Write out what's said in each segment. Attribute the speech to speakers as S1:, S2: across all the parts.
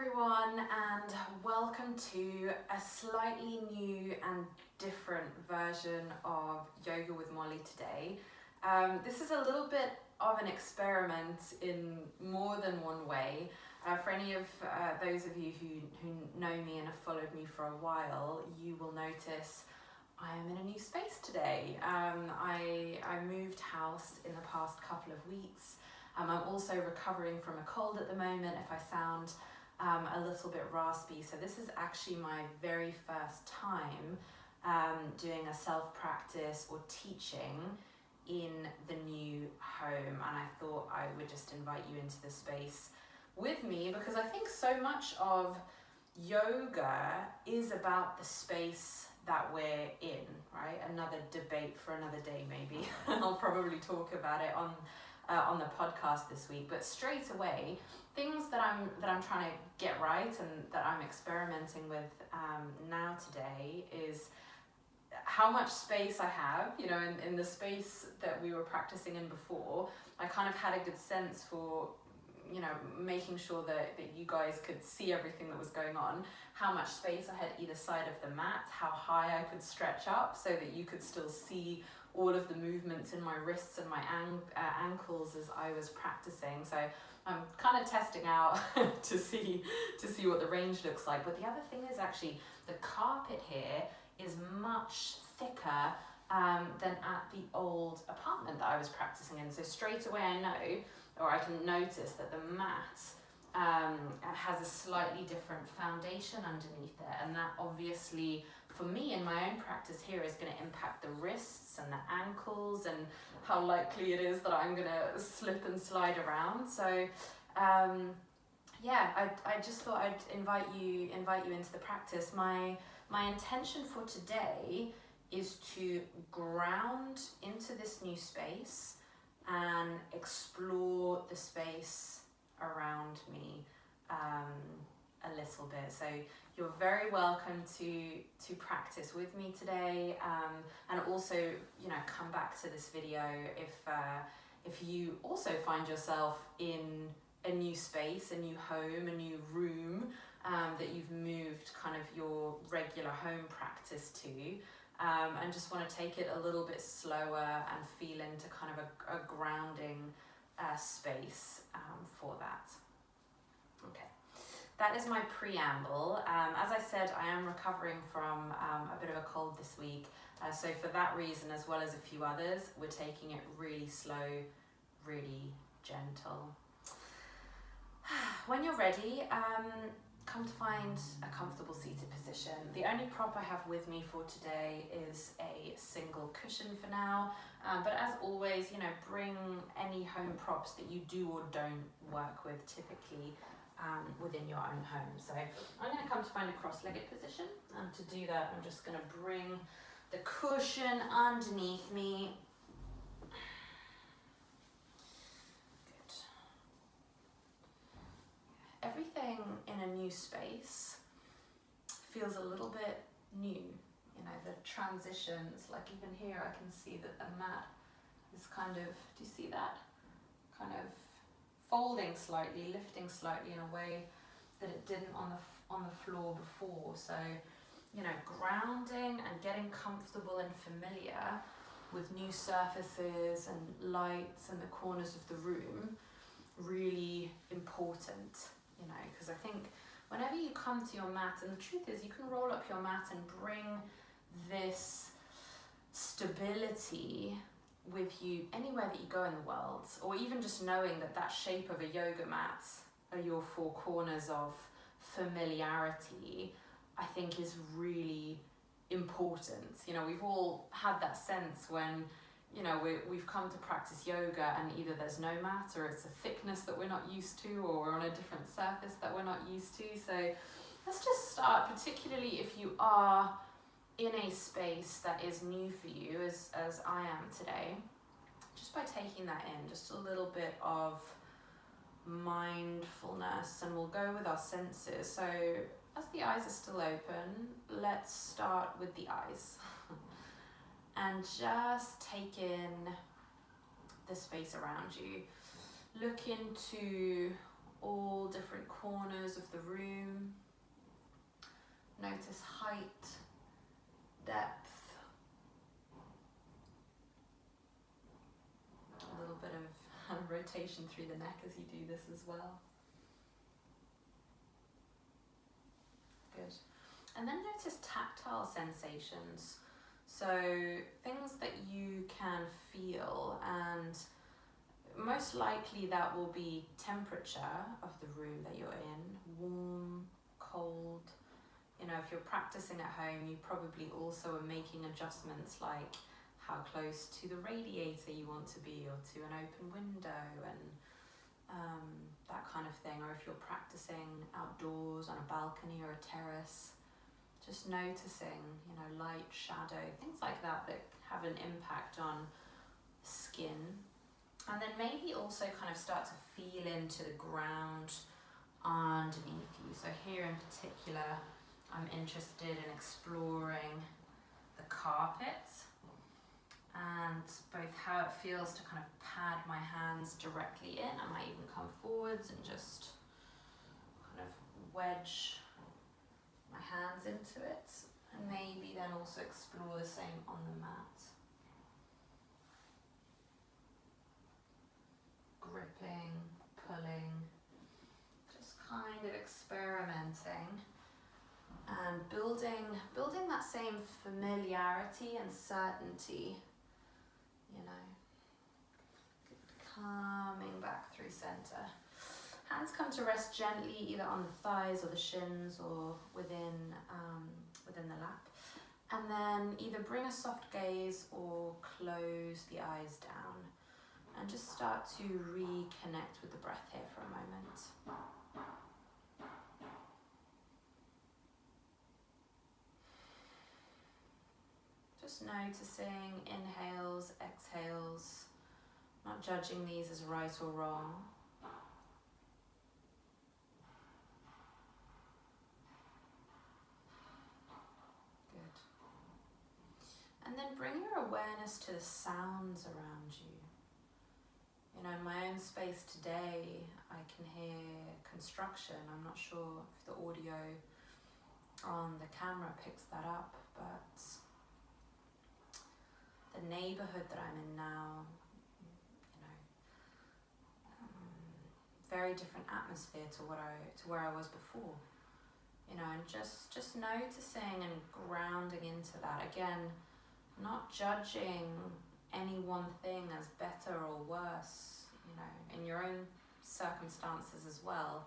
S1: everyone, and welcome to a slightly new and different version of Yoga with Molly today. This is a little bit of an experiment in more than one way. For any of those of you who know me and have followed me for a while, you will notice I am in a new space today. I moved house in the past couple of weeks. I'm also recovering from a cold at the moment if I sound a little bit raspy. So this is actually my very first time doing a self-practice or teaching in the new home. And I thought I would just invite you into the space with me because I think so much of yoga is about the space that we're in, right? Another debate for another day maybe. I'll probably talk about it on the podcast this week, but straight away, things that I'm trying to get right and that I'm experimenting with now today is how much space I have. You know, in the space that we were practicing in before, I kind of had a good sense for, you know, making sure that you guys could see everything that was going on, how much space I had either side of the mat, how high I could stretch up so that you could still see all of the movements in my wrists and my ankles as I was practicing. So I'm kind of testing out to see what the range looks like. But the other thing is actually the carpet here is much thicker than at the old apartment that I was practicing in. So straight away I know, or I can notice that the mat has a slightly different foundation underneath it, and that obviously for me in my own practice here is going to impact the wrists and the ankles and how likely it is that I'm going to slip and slide around. So yeah, I just thought I'd invite you into the practice. My intention for today is to ground into this new space and explore the space around me a little bit. So you're very welcome to practice with me today, and also, you know, come back to this video if you also find yourself in a new space, a new home, a new room that you've moved kind of your regular home practice to. And just want to take it a little bit slower and feel into kind of a grounding space for that. Okay, that is my preamble. As I said, I am recovering from a bit of a cold this week. So for that reason, as well as a few others, we're taking it really slow, really gentle. When you're ready, come to find a comfortable seated position. The only prop I have with me for today is a single cushion for now, but as always, you know, bring any home props that you do or don't work with typically within your own home. So I'm going to come to find a cross-legged position, and to do that I'm just going to bring the cushion underneath me. Everything in a new space feels a little bit new, you know, the transitions, like even here I can see that the mat is kind of, do you see that? Kind of folding slightly, lifting slightly in a way that it didn't on the floor before. So, you know, grounding and getting comfortable and familiar with new surfaces and lights and the corners of the room, really important. You know, because I think whenever you come to your mat, and the truth is you can roll up your mat and bring this stability with you anywhere that you go in the world, or even just knowing that that shape of a yoga mat are your four corners of familiarity, I think is really important. You know, we've all had that sense when, you know, we've come to practice yoga and either there's no mat, or it's a thickness that we're not used to, or we're on a different surface that we're not used to. So let's just start, particularly if you are in a space that is new for you, as I am today, just by taking that in, just a little bit of mindfulness, and we'll go with our senses. So as the eyes are still open, let's start with the eyes. And just take in the space around you. Look into all different corners of the room. Notice height, depth, a little bit of rotation through the neck as you do this as well. Good. And then notice tactile sensations. So things that you can feel, and most likely that will be temperature of the room that you're in, warm, cold. You know, if you're practicing at home, you probably also are making adjustments like how close to the radiator you want to be, or to an open window, and that kind of thing. Or if you're practicing outdoors on a balcony or a terrace, just noticing, you know, light, shadow, things like that that have an impact on skin. And then maybe also kind of start to feel into the ground underneath you. So here in particular, I'm interested in exploring the carpet and both how it feels to kind of pad my hands directly in. I might even come forwards and just kind of wedge my hands into it, and maybe then also explore the same on the mat. Gripping, pulling, just kind of experimenting and building that same familiarity and certainty, you know. Coming back through center. Hands come to rest gently either on the thighs or the shins, or within the lap. And then either bring a soft gaze or close the eyes down. And just start to reconnect with the breath here for a moment. Just noticing inhales, exhales, not judging these as right or wrong. Good. And then bring your awareness to the sounds around you. You know, in my own space today, I can hear construction. I'm not sure if the audio on the camera picks that up, but the neighborhood that I'm in now, you know, very different atmosphere to where I was before. You know, and just noticing and grounding into that. Again, not judging any one thing as better or worse, you know, in your own circumstances as well.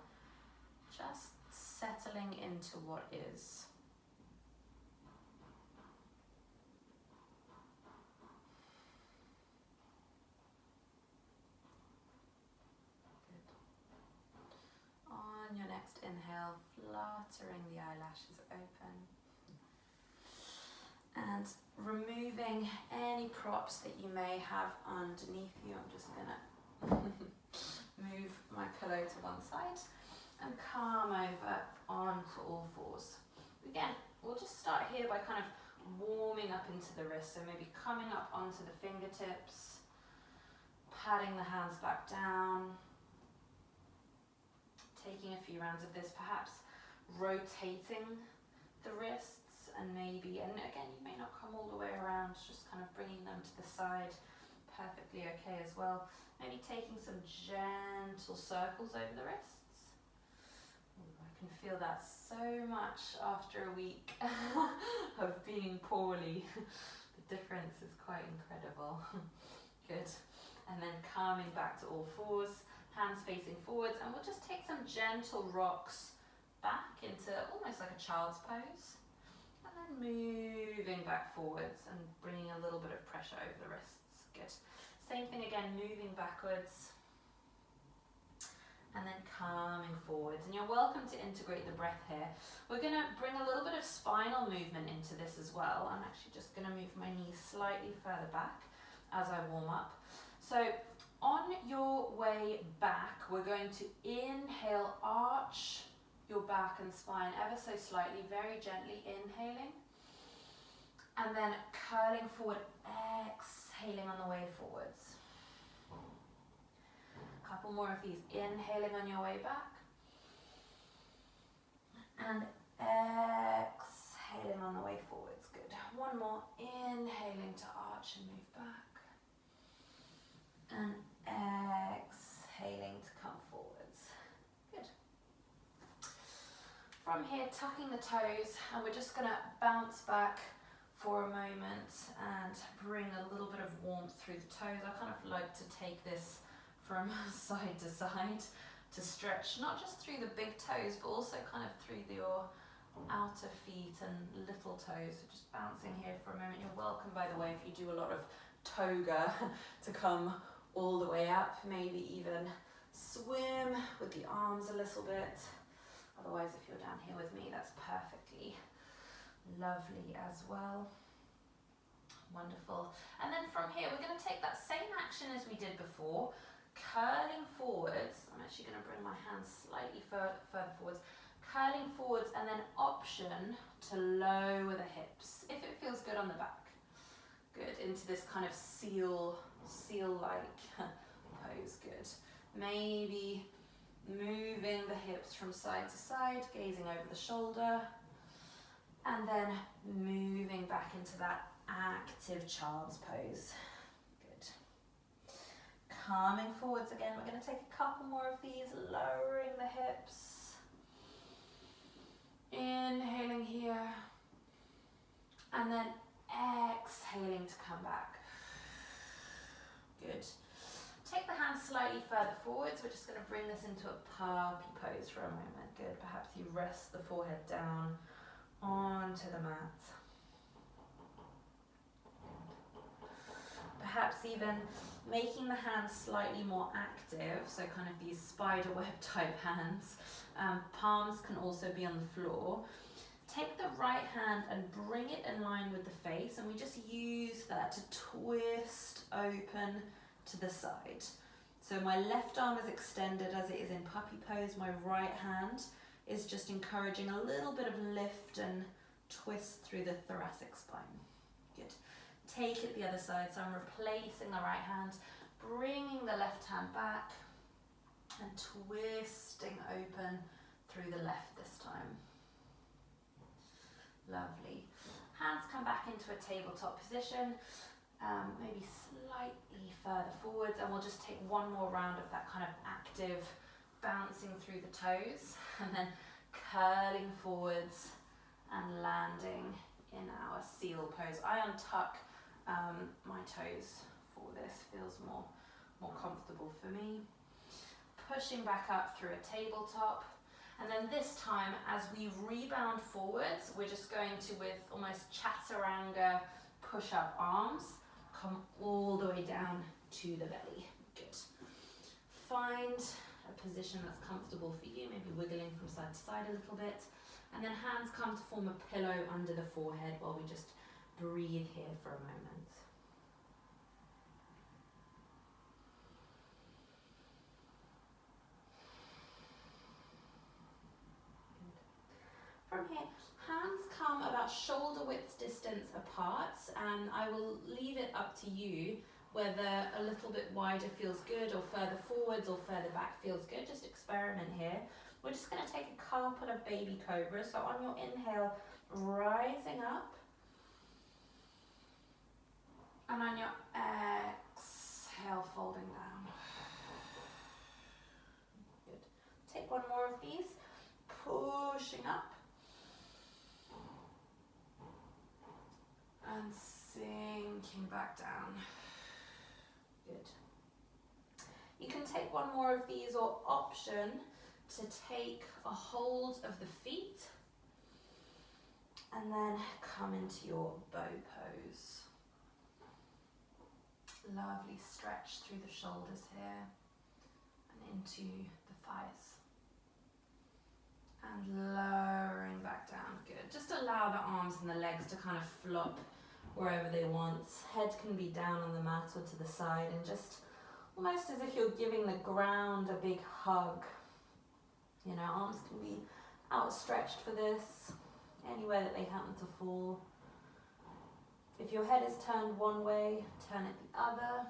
S1: Just settling into what is. Good. On your next inhale, fluttering the eyelashes open. And removing any props that you may have underneath you. I'm just gonna move my pillow to one side and come over onto all fours. Again, we'll just start here by kind of warming up into the wrists. So maybe coming up onto the fingertips, patting the hands back down, taking a few rounds of this, perhaps rotating the wrists. And maybe, and again, you may not come all the way around, just kind of bringing them to the side, perfectly okay as well. Maybe taking some gentle circles over the wrists. Ooh, I can feel that so much after a week of being poorly. The difference is quite incredible. Good. And then coming back to all fours, hands facing forwards, and we'll just take some gentle rocks back into almost like a child's pose. And moving back forwards and bringing a little bit of pressure over the wrists. Good. Same thing again, moving backwards and then coming forwards. And you're welcome to integrate the breath here. We're going to bring a little bit of spinal movement into this as well. I'm actually just going to move my knees slightly further back as I warm up. So on your way back, we're going to inhale, arch your back and spine ever so slightly, very gently inhaling, and then curling forward, exhaling on the way forwards. A couple more of these, inhaling on your way back, and exhaling one more. Inhaling to arch and move back. And exhaling to come forwards. Good. From here, tucking the toes, and we're just gonna bounce back for a moment and bring a little bit of warmth through the toes. I kind of like to take this from side to side to stretch, not just through the big toes, but also kind of through your outer feet and little toes. So just bouncing here for a moment. You're welcome, by the way, if you do a lot of toga, to come all the way up, maybe even swim with the arms a little bit. Otherwise, if you're down here with me, that's perfectly lovely as well. Wonderful. And then from here, we're going to take that same action as we did before, curling forwards. I'm actually going to bring my hands slightly further forwards, curling forwards, and then option to lower the hips if it feels good on the back. Good, into this kind of seal-like pose. Good. Maybe moving the hips from side to side, gazing over the shoulder, and then moving back into that active child's pose. Good. Coming forwards again, we're going to take a couple more of these, lowering the hips. Inhaling here, and then exhaling to come back. Good. Take the hands slightly further forwards. We're just going to bring this into a puppy pose for a moment. Good. Perhaps you rest the forehead down onto the mat. Perhaps even making the hands slightly more active, so kind of these spider web type hands. Palms can also be on the floor. Take the right hand and bring it in line with the face, and we just use that to twist open to the side. So my left arm is extended as it is in puppy pose. My right hand is just encouraging a little bit of lift and twist through the thoracic spine. Good. Take it the other side. So I'm replacing the right hand, bringing the left hand back and twisting open through the left this time. Lovely. Hands come back into a tabletop position, maybe slightly further forwards, and we'll just take one more round of that kind of active bouncing through the toes, and then curling forwards and landing in our seal pose. I untuck my toes for this, feels more comfortable for me. Pushing back up through a tabletop. And then this time, as we rebound forwards, we're just going to, with almost chaturanga push-up arms, come all the way down to the belly. Good. Find a position that's comfortable for you, maybe wiggling from side to side a little bit. And then hands come to form a pillow under the forehead while we just breathe here for a moment. From here, hands come about shoulder width distance apart, and I will leave it up to you whether a little bit wider feels good, or further forwards or further back feels good. Just experiment here. We're just going to take a couple of baby cobras. So on your inhale, rising up, and on your exhale, folding down. Good. Take one more of these, pushing up. And sinking back down. Good. You can take one more of these, or option to take a hold of the feet and then come into your bow pose. Lovely stretch through the shoulders here and into the thighs. And lowering back down. Good. Just allow the arms and the legs to kind of flop wherever they want. Head can be down on the mat or to the side, and just almost as if you're giving the ground a big hug. You know, arms can be outstretched for this, anywhere that they happen to fall. If your head is turned one way, turn it the other.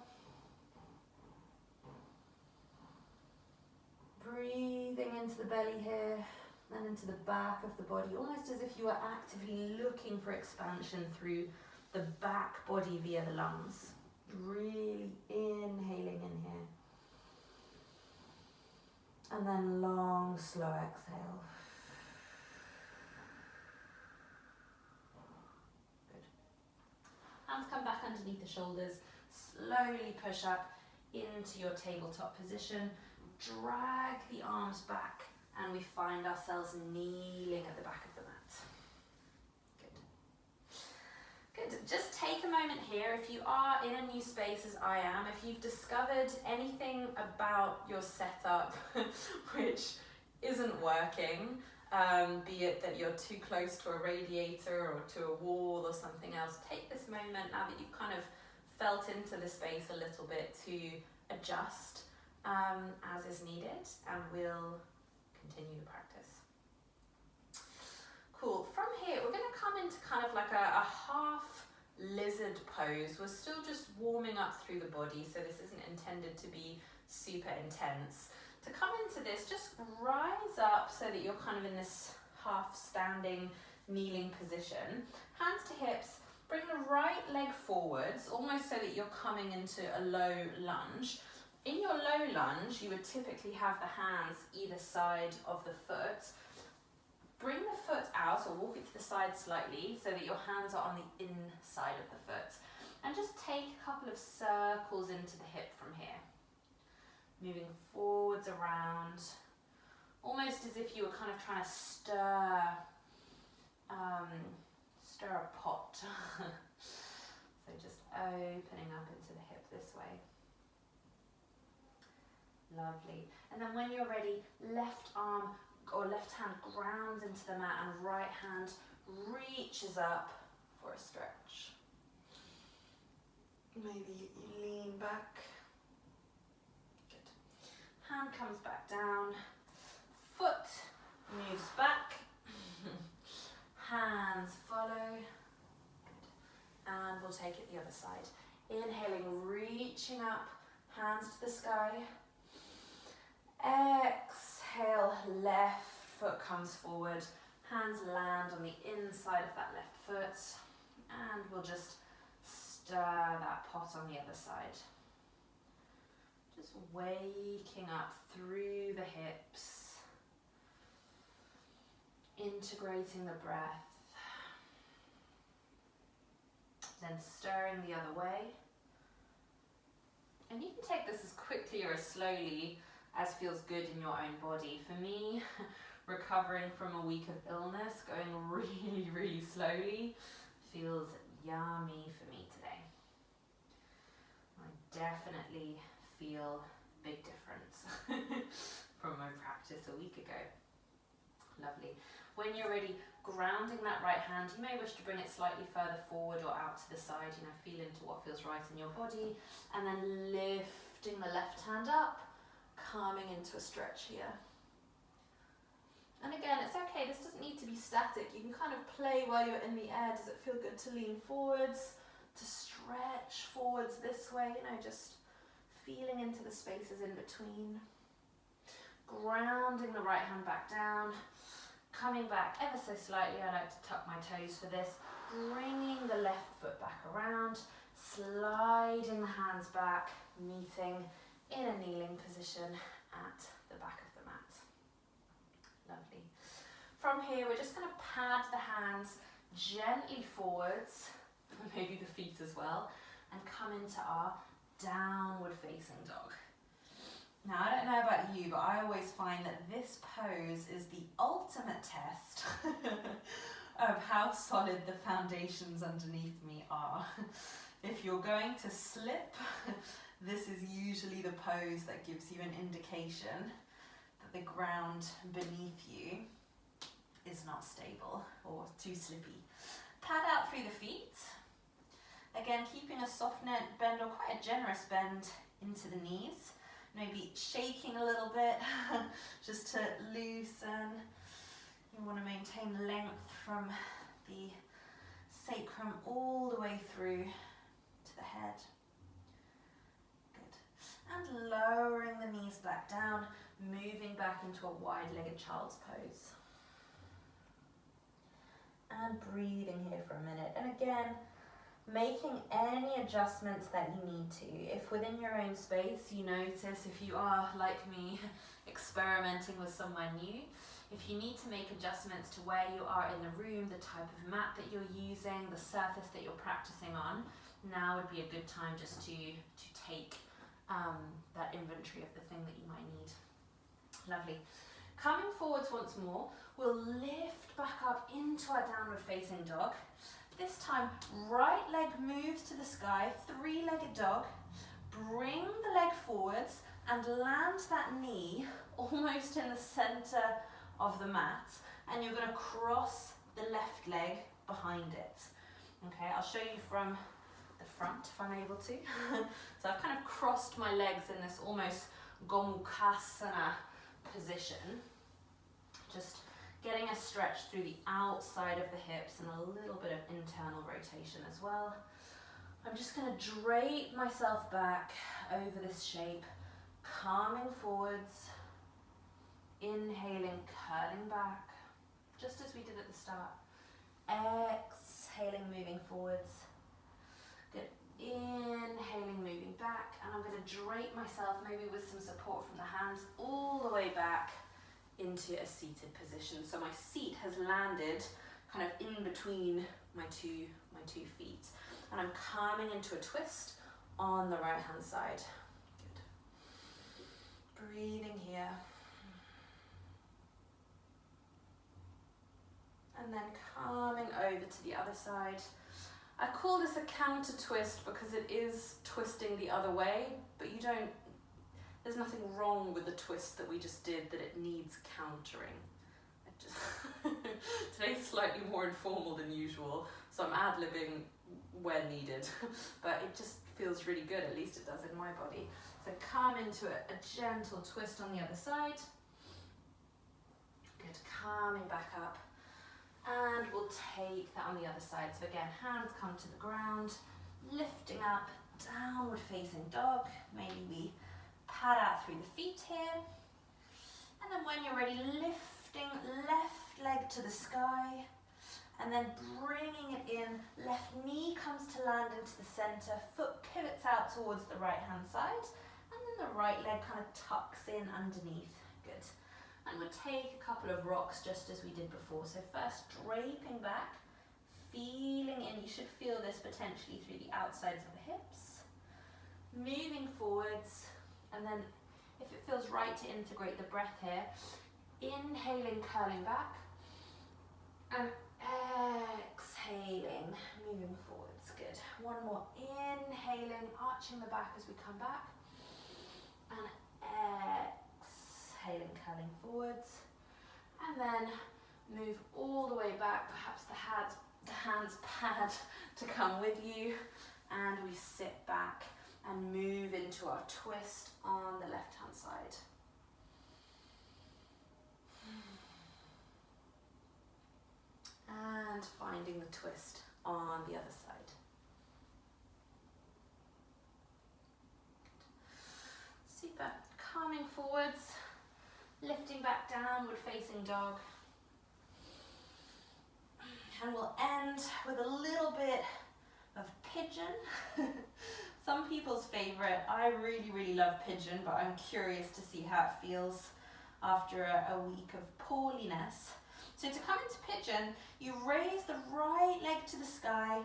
S1: Breathing into the belly here, then into the back of the body, almost as if you are actively looking for expansion through the back body via the lungs. Really inhaling in here. And then long, slow exhale. Good. Hands come back underneath the shoulders. Slowly push up into your tabletop position. Drag the arms back and we find ourselves kneeling at the back of the mat. Good. Just take a moment here, if you are in a new space as I am, if you've discovered anything about your setup which isn't working, be it that you're too close to a radiator or to a wall or something else, take this moment now that you've kind of felt into the space a little bit to adjust as is needed, and we'll continue the practice. Cool. From here, we're going to come into kind of like a half lizard pose. We're still just warming up through the body, so this isn't intended to be super intense. To come into this, just rise up so that you're kind of in this half standing, kneeling position. Hands to hips. Bring the right leg forwards, almost so that you're coming into a low lunge. In your low lunge, you would typically have the hands either side of the foot. Bring the foot out or walk it to the side slightly so that your hands are on the inside of the foot. And just take a couple of circles into the hip from here. Moving forwards around, almost as if you were kind of trying to stir a pot. So just opening up into the hip this way. Lovely. And then when you're ready, left arm or left hand grounds into the mat and right hand reaches up for a stretch. Maybe you lean back. Good. Hand comes back down. Foot moves back. Hands follow. Good. And we'll take it the other side. Inhaling, reaching up, hands to the sky. Exhale, left foot comes forward, hands land on the inside of that left foot, and we'll just stir that pot on the other side. Just waking up through the hips, integrating the breath, then stirring the other way. And you can take this as quickly or as slowly as feels good in your own body. For me, recovering from a week of illness, going really, really slowly feels yummy for me today. I definitely feel a big difference from my practice a week ago. Lovely. When you're ready, grounding that right hand, you may wish to bring it slightly further forward or out to the side, feel into what feels right in your body, and then lifting the left hand up, coming into a stretch here. And again, it's okay, this doesn't need to be static. You can kind of play while you're in the air. Does it feel good to lean forwards, to stretch forwards this way? Just feeling into the spaces in between. Grounding the right hand back down, coming back ever so slightly. I like to tuck my toes for this. Bringing the left foot back around, sliding the hands back, meeting in a kneeling position at the back of the mat. Lovely. From here, we're just going to pad the hands gently forwards, maybe the feet as well, and come into our downward facing dog. Now, I don't know about you, but I always find that this pose is the ultimate test of how solid the foundations underneath me are. If you're going to slip, this is usually the pose that gives you an indication that the ground beneath you is not stable or too slippy. Pad out through the feet. Again, keeping a soft neck bend or quite a generous bend into the knees. Maybe shaking a little bit just to loosen. You want to maintain length from the sacrum all the way through to the head. And lowering the knees back down, moving back into a wide-legged child's pose. And breathing here for a minute. And again, making any adjustments that you need to. If within your own space you notice, if you are like me, experimenting with somewhere new, if you need to make adjustments to where you are in the room, the type of mat that you're using, the surface that you're practicing on, now would be a good time just to take that inventory of the thing that you might need. Lovely. Coming forwards once more, we'll lift back up into our downward facing dog. This time, right leg moves to the sky, three-legged dog. Bring the leg forwards and land that knee almost in the center of the mat, and you're going to cross the left leg behind it. Okay, I'll show you from the front if I'm able to. So I've kind of crossed my legs in this almost Gomukhasana position, just getting a stretch through the outside of the hips and a little bit of internal rotation as well. I'm just going to drape myself back over this shape, calming forwards, inhaling, curling back, just as we did at the start. Exhaling, moving forwards. Good. Inhaling, moving back, and I'm going to drape myself, maybe with some support from the hands, all the way back into a seated position. So my seat has landed kind of in between my two feet, and I'm coming into a twist on the right hand side. Good. Breathing here. And then coming over to the other side. I call this a counter twist because it is twisting the other way, but there's nothing wrong with the twist that we just did, that it needs countering. Today's slightly more informal than usual, so I'm ad-libbing where needed, but it just feels really good, at least it does in my body. So come into a gentle twist on the other side. Good, coming back up. And we'll take that on the other side. So again, hands come to the ground, lifting up, downward facing dog. Maybe we pad out through the feet here. And then when you're ready, lifting left leg to the sky. And then bringing it in, left knee comes to land into the center, foot pivots out towards the right hand side. And then the right leg kind of tucks in underneath. Good. And we'll take a couple of rocks just as we did before. So first, draping back, feeling in. You should feel this potentially through the outsides of the hips. Moving forwards, and then if it feels right to integrate the breath here, inhaling, curling back, and exhaling, moving forwards. Good. One more. Inhaling, arching the back as we come back, and exhaling, curling forwards, and then move all the way back. Perhaps the hands pad to come with you, and we sit back and move into our twist on the left hand side. And finding the twist on the other side. Super. Coming forwards, lifting back, downward facing dog. And we'll end with a little bit of pigeon. Some people's favorite. I really, really love pigeon, but I'm curious to see how it feels after a week of poorliness. So to come into pigeon, you raise the right leg to the sky,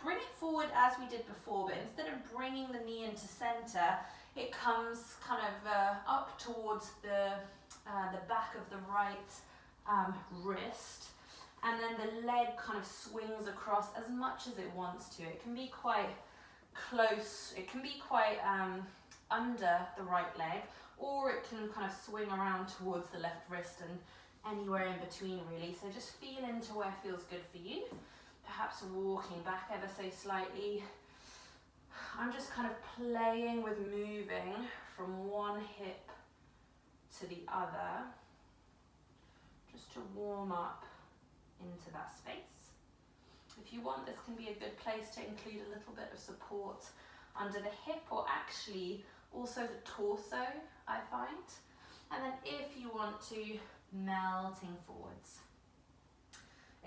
S1: bring it forward as we did before, but instead of bringing the knee into center, it comes kind of up towards the back of the right wrist, and then the leg kind of swings across as much as it wants to. It can be quite close, it can be quite under the right leg, or it can kind of swing around towards the left wrist and anywhere in between really. So just feel into where feels good for you. Perhaps walking back ever so slightly. I'm just kind of playing with moving from one hip to the other, just to warm up into that space. If you want, this can be a good place to include a little bit of support under the hip, or actually also the torso, I find. And then if you want to, melting forwards.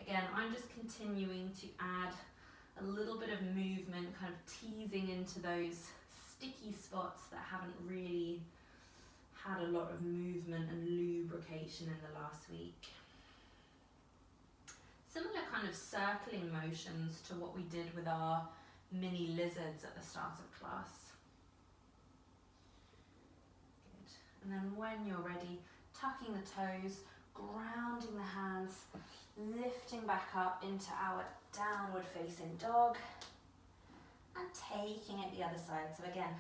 S1: Again, I'm just continuing to add a little bit of movement, kind of teasing into those sticky spots that haven't really had a lot of movement and lubrication in the last week. Similar kind of circling motions to what we did with our mini lizards at the start of class. Good. And then when you're ready, tucking the toes, grounding the hands, lifting back up into our downward facing dog, and taking it the other side. So again,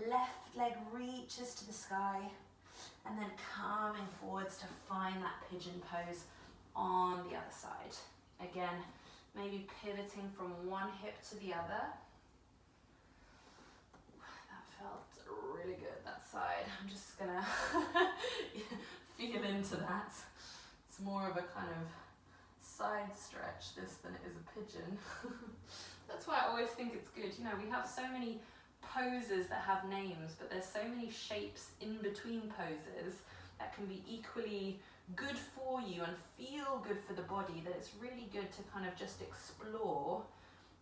S1: left leg reaches to the sky, and then coming forwards to find that pigeon pose on the other side. Again, maybe pivoting from one hip to the other. That felt really good, that side. I'm just gonna feel into that. It's more of a kind of side stretch, this, than it is a pigeon. That's why I always think it's good. You know, we have so many poses that have names, but there's so many shapes in between poses that can be equally good for you and feel good for the body, that it's really good to kind of just explore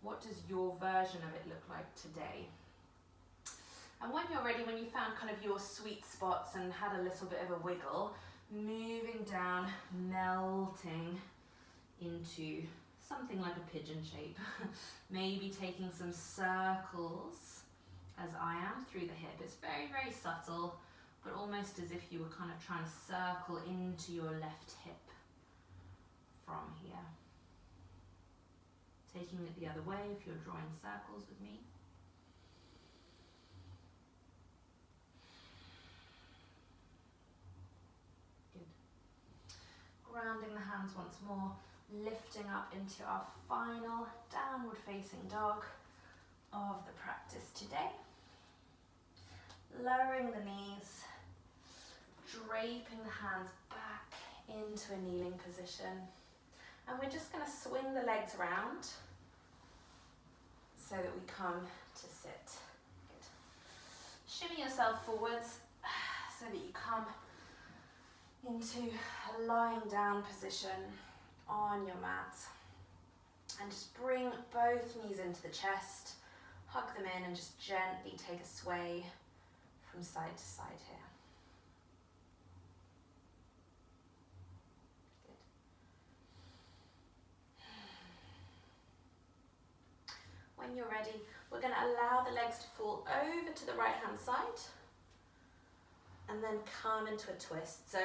S1: what does your version of it look like today. And when you're ready, when you found kind of your sweet spots and had a little bit of a wiggle, moving down, melting into something like a pigeon shape. Maybe taking some circles, as I am, through the hip. It's very, very subtle, but almost as if you were kind of trying to circle into your left hip from here. Taking it the other way if you're drawing circles with me. Good. Grounding the hands once more, lifting up into our final downward facing dog of the practice today. Lowering the knees, draping the hands back into a kneeling position. And we're just going to swing the legs around so that we come to sit. Good. Shimmy yourself forwards so that you come into a lying down position on your mat. And just bring both knees into the chest, hug them in, and just gently take a sway from side to side here. When you're ready, we're going to allow the legs to fall over to the right hand side and then come into a twist. So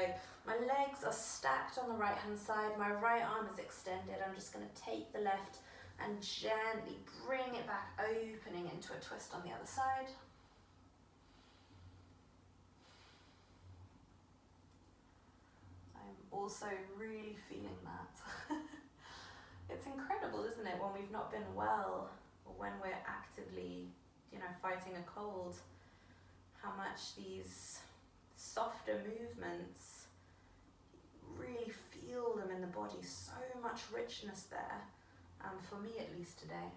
S1: my legs are stacked on the right hand side, my right arm is extended. I'm just going to take the left and gently bring it back, opening into a twist on the other side. I'm also really feeling that. It's incredible, isn't it, when we've not been well, or when we're actively, fighting a cold, how much these softer movements, really feel them in the body, so much richness there, for me at least today.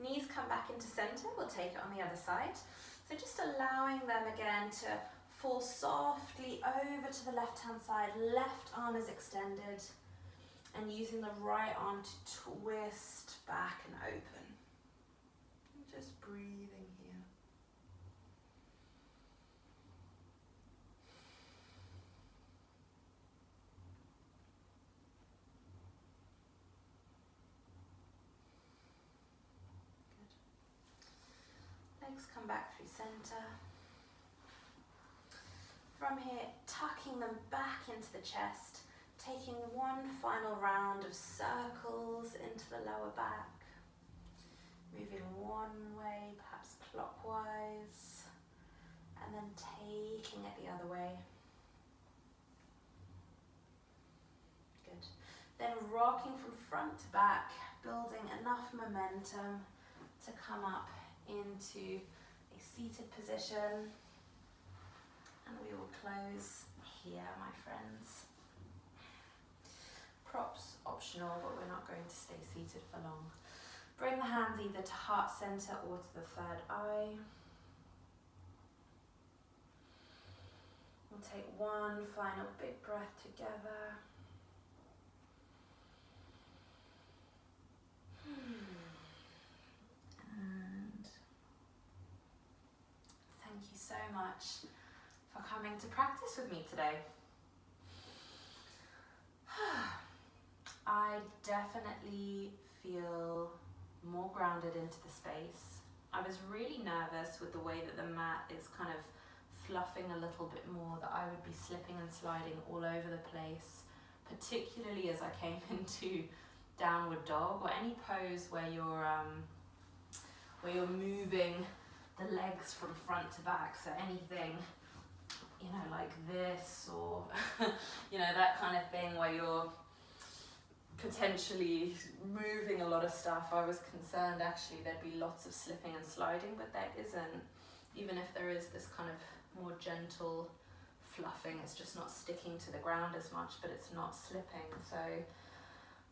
S1: Knees come back into center, we'll take it on the other side. So just allowing them again to fall softly over to the left hand side, left arm is extended, and using the right arm to twist back and open. And just breathing here. Good. Legs come back through center. From here, tucking them back into the chest, taking one final round of circles into the lower back, moving one way, perhaps clockwise, and then taking it the other way. Good. Then rocking from front to back, building enough momentum to come up into a seated position. And we will close here, my friends. Props optional, but we're not going to stay seated for long. Bring the hands either to heart center or to the third eye. We'll take one final big breath together. much for coming to practice with me today. I definitely feel more grounded into the space. I was really nervous with the way that the mat is kind of fluffing a little bit more, that I would be slipping and sliding all over the place, particularly as I came into downward dog or any pose where you're moving the legs from front to back. So anything, you know, like this, or you know, that kind of thing where you're potentially moving a lot of stuff. I was concerned actually there'd be lots of slipping and sliding, but there isn't. Even if there is this kind of more gentle fluffing, it's just not sticking to the ground as much, but it's not slipping. So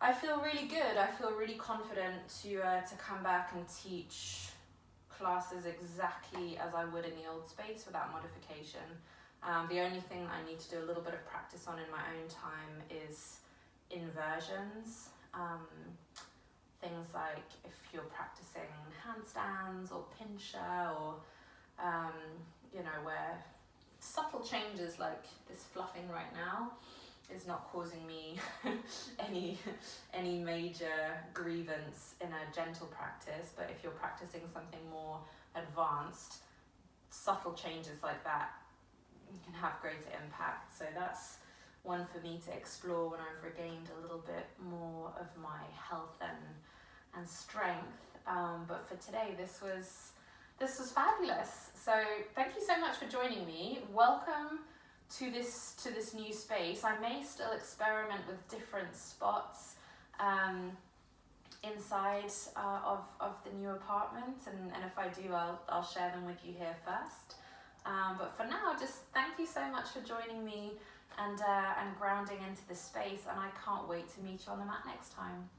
S1: I feel really good. I feel really confident to come back and teach classes exactly as I would in the old space without modification. The only thing I need to do a little bit of practice on in my own time is inversions. Things like if you're practicing handstands or pincher, or you know, where subtle changes like this fluffing right now is not causing me any major grievance in a gentle practice. But if you're practicing something more advanced, subtle changes like that can have greater impact. So that's one for me to explore when I've regained a little bit more of my health and strength. But for today, this was fabulous. So thank you so much for joining me. Welcome to this new space. I may still experiment with different spots inside of the new apartment, and if I do, I'll share them with you here first. But for now, just thank you so much for joining me and grounding into this space, and I can't wait to meet you on the mat next time.